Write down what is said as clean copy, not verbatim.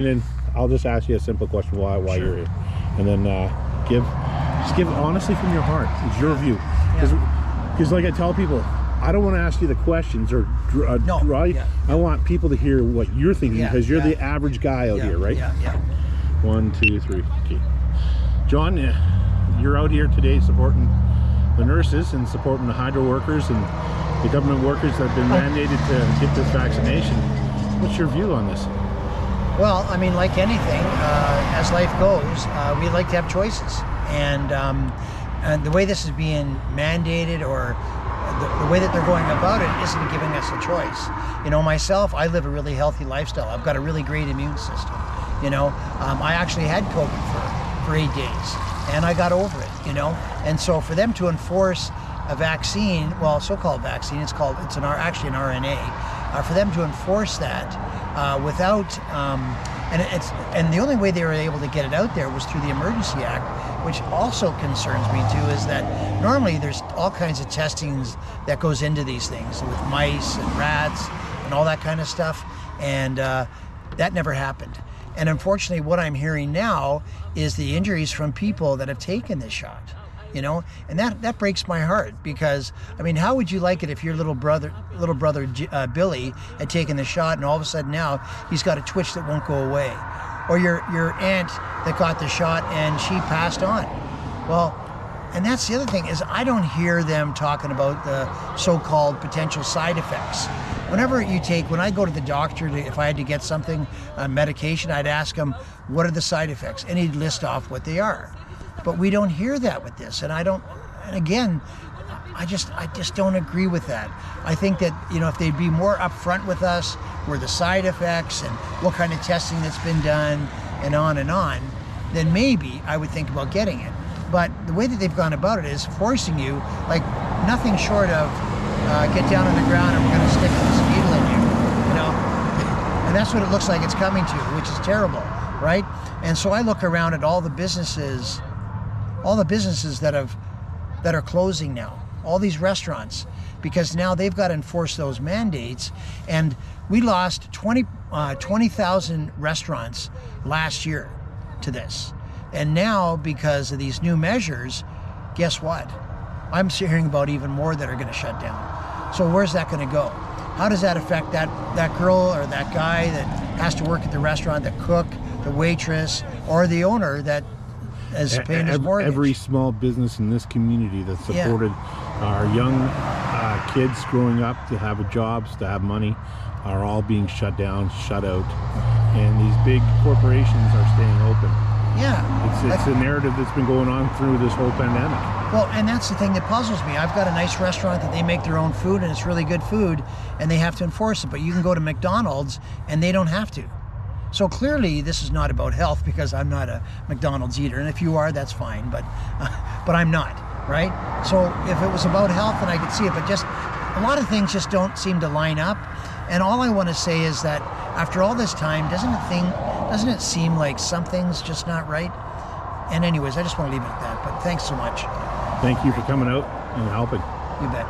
And then I'll just ask you a simple question why Sure. you're here, and then give honestly from your heart. It's your view, because like I tell people, I don't want to ask you the questions or No, right. yeah. I want people to hear what you're thinking, because you're yeah. the average guy out here, right? Yeah. 1, 2, 3. Okay. John, you're out here today supporting the nurses and supporting the hydro workers and the government workers that have been mandated to get this vaccination. What's your view on this? Well, I mean, like anything, as life goes, we'd like to have choices. And the way this is being mandated, or the way that they're going about it, isn't giving us a choice. You know, myself, I live a really healthy lifestyle. I've got a really great immune system. You know, I actually had COVID for 8 days, and I got over it, you know. And so for them to enforce a vaccine, well, so-called vaccine, it's actually an RNA, for them to enforce that without, and the only way they were able to get it out there was through the Emergency Act, which also concerns me too, is that normally there's all kinds of testings that goes into these things with mice and rats and all that kind of stuff, and that never happened. And unfortunately, what I'm hearing now is the injuries from people that have taken this shot, you know, and that breaks my heart, because I mean, how would you like it if your little brother Billy had taken the shot, and all of a sudden now he's got a twitch that won't go away, or your aunt that got the shot and she passed on? Well, and that's the other thing, is I don't hear them talking about the so-called potential side effects. When I go to the doctor, if I had to get something, medication, I'd ask him, what are the side effects? And he'd list off what they are. But we don't hear that with this. And again, I just don't agree with that. I think that, you know, if they'd be more upfront with us, where the side effects and what kind of testing that's been done and on, then maybe I would think about getting it. But the way that they've gone about it is forcing you, like nothing short of get down on the ground and we're going to stick this needle in you know? And that's what it looks like it's coming to, which is terrible, right? And so I look around at all the businesses that are closing now, all these restaurants, because now they've got to enforce those mandates. And we lost 20,000 restaurants last year to this. And now, because of these new measures, guess what? I'm hearing about even more that are going to shut down. So where's that going to go? How does that affect that girl or that guy that has to work at the restaurant, the cook, the waitress, or the owner that is paying his mortgage? Every small business in this community that supported our young kids growing up to have jobs, to have money, are all being shut down, shut out. And these big corporations are staying open. Yeah. It's a narrative that's been going on through this whole pandemic. Well, and that's the thing that puzzles me. I've got a nice restaurant that they make their own food, and it's really good food, and they have to enforce it. But you can go to McDonald's and they don't have to. So clearly this is not about health, because I'm not a McDonald's eater. And if you are, that's fine, but I'm not, right? So if it was about health, then I could see it, but just a lot of things just don't seem to line up. And all I want to say is that after all this time, doesn't it seem like something's just not right? And anyways, I just want to leave it at that, but thanks so much. Thank you for coming out and helping. You bet.